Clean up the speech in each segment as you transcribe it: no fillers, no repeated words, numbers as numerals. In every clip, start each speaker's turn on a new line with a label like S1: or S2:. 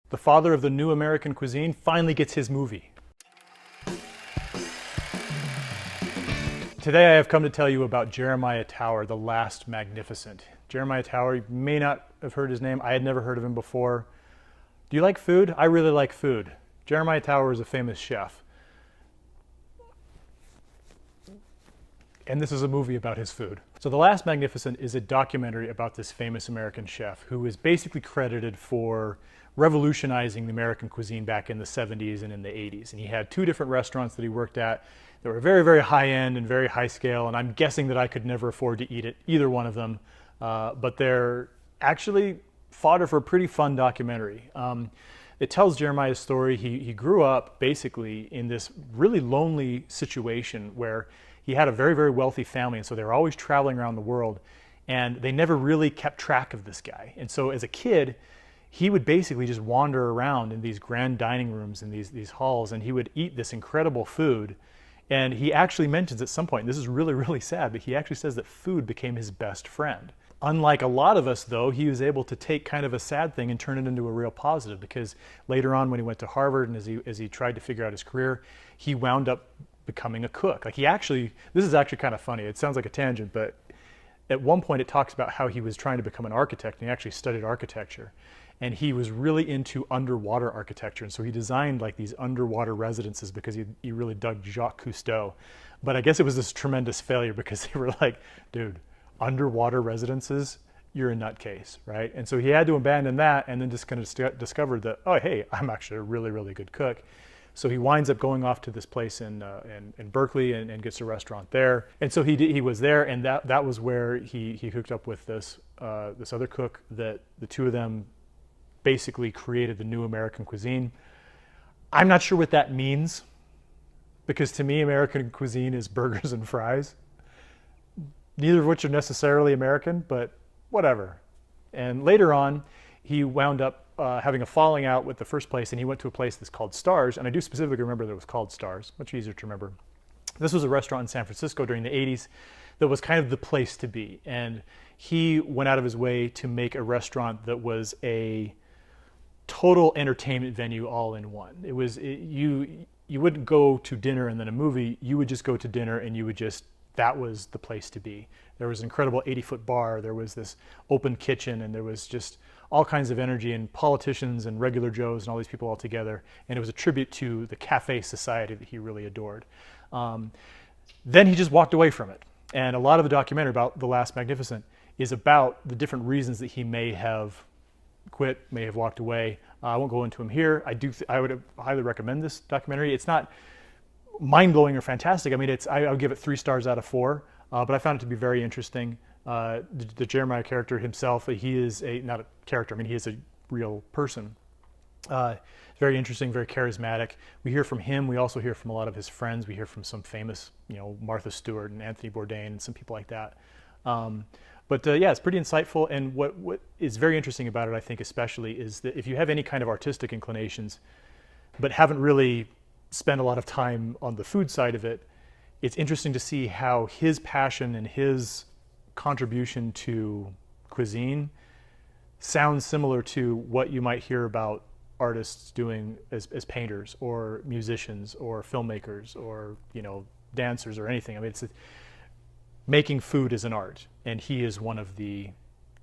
S1: The father of the new American cuisine finally gets his movie. Today I have come to tell you about Jeremiah Tower, the last magnificent. Jeremiah Tower, you may not have heard his name. I had never heard of him before. Do you like food? I really like food. Jeremiah Tower is a famous chef. And this is a movie about his food. So The Last Magnificent is a documentary about this famous American chef who is basically credited for revolutionizing the American cuisine back in the 70s and in the 80s. And he had two different restaurants that he worked at that were very, very high end and very high scale. And I'm guessing that I could never afford to eat at either one of them. But they're actually fodder for a pretty fun documentary. It tells Jeremiah's story. He grew up basically in this really lonely situation where he had a very, very wealthy family, and so they were always traveling around the world, and they never really kept track of this guy. And so as a kid, he would basically just wander around in these grand dining rooms and these halls, and he would eat this incredible food. And he actually mentions at some point, and this is really, really sad, but he actually says that food became his best friend. Unlike a lot of us, though, he was able to take kind of a sad thing and turn it into a real positive, because later on when he went to Harvard and as he tried to figure out his career, he wound up becoming a cook. Like this is actually kind of funny. It sounds like a tangent, but at one point it talks about how he was trying to become an architect, and he actually studied architecture. And he was really into underwater architecture. And so he designed like these underwater residences because he really dug Jacques Cousteau. But I guess it was this tremendous failure because they were like, dude, underwater residences, you're a nutcase, right? And so he had to abandon that and then just kind of discovered that, oh, hey, I'm actually a really, really good cook. So he winds up going off to this place in Berkeley and gets a restaurant there. And so he was there, and that was where he hooked up with this other cook that the two of them basically created the new American cuisine. I'm not sure what that means, because to me, American cuisine is burgers and fries, neither of which are necessarily American, but whatever. And later on, he wound up having a falling out with the first place, and he went to a place that's called Stars, and I do specifically remember that it was called Stars, much easier to remember. This was a restaurant in San Francisco during the 80s that was kind of the place to be, and he went out of his way to make a restaurant that was a total entertainment venue all in one. It was, you wouldn't go to dinner and then a movie, you would just go to dinner and that was the place to be. There was an incredible 80-foot bar, there was this open kitchen, and there was just all kinds of energy, and politicians and regular Joes and all these people all together. And it was a tribute to the cafe society that he really adored. Then he just walked away from it. And a lot of the documentary about The Last Magnificent is about the different reasons that he may have quit, may have walked away. I won't go into them here. I would highly recommend this documentary. It's not mind-blowing or fantastic. I mean, I would give it 3 stars out of 4, but I found it to be very interesting. The Jeremiah character himself, he is not a character, I mean, he is a real person. Very interesting, very charismatic. We hear from him. We also hear from a lot of his friends. We hear from some famous, Martha Stewart and Anthony Bourdain and some people like that. Yeah, it's pretty insightful. And what is very interesting about it, I think especially, is that if you have any kind of artistic inclinations, but haven't really spent a lot of time on the food side of it, it's interesting to see how his passion and his contribution to cuisine sounds similar to what you might hear about artists doing as painters or musicians or filmmakers or dancers or anything. I mean, making food is an art, and he is one of the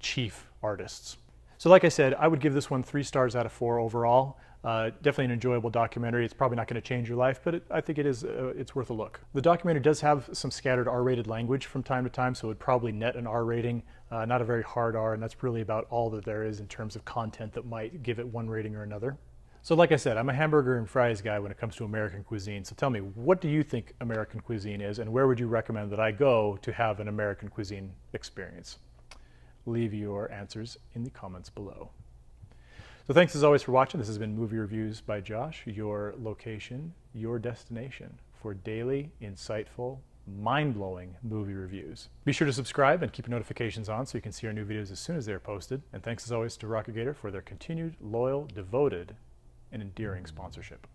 S1: chief artists. So like I said, I would give this one 3 stars out of 4 overall. Definitely an enjoyable documentary. It's probably not going to change your life, but I think it's worth a look. The documentary does have some scattered R-rated language from time to time, so it would probably net an R rating, not a very hard R, and that's really about all that there is in terms of content that might give it one rating or another. So like I said, I'm a hamburger and fries guy when it comes to American cuisine. So tell me, what do you think American cuisine is, and where would you recommend that I go to have an American cuisine experience? Leave your answers in the comments below. So thanks as always for watching. This has been Movie Reviews by Josh, your location, your destination for daily, insightful, mind-blowing movie reviews. Be sure to subscribe and keep your notifications on so you can see our new videos as soon as they're posted. And thanks as always to Rocket Gator for their continued, loyal, devoted, and endearing sponsorship.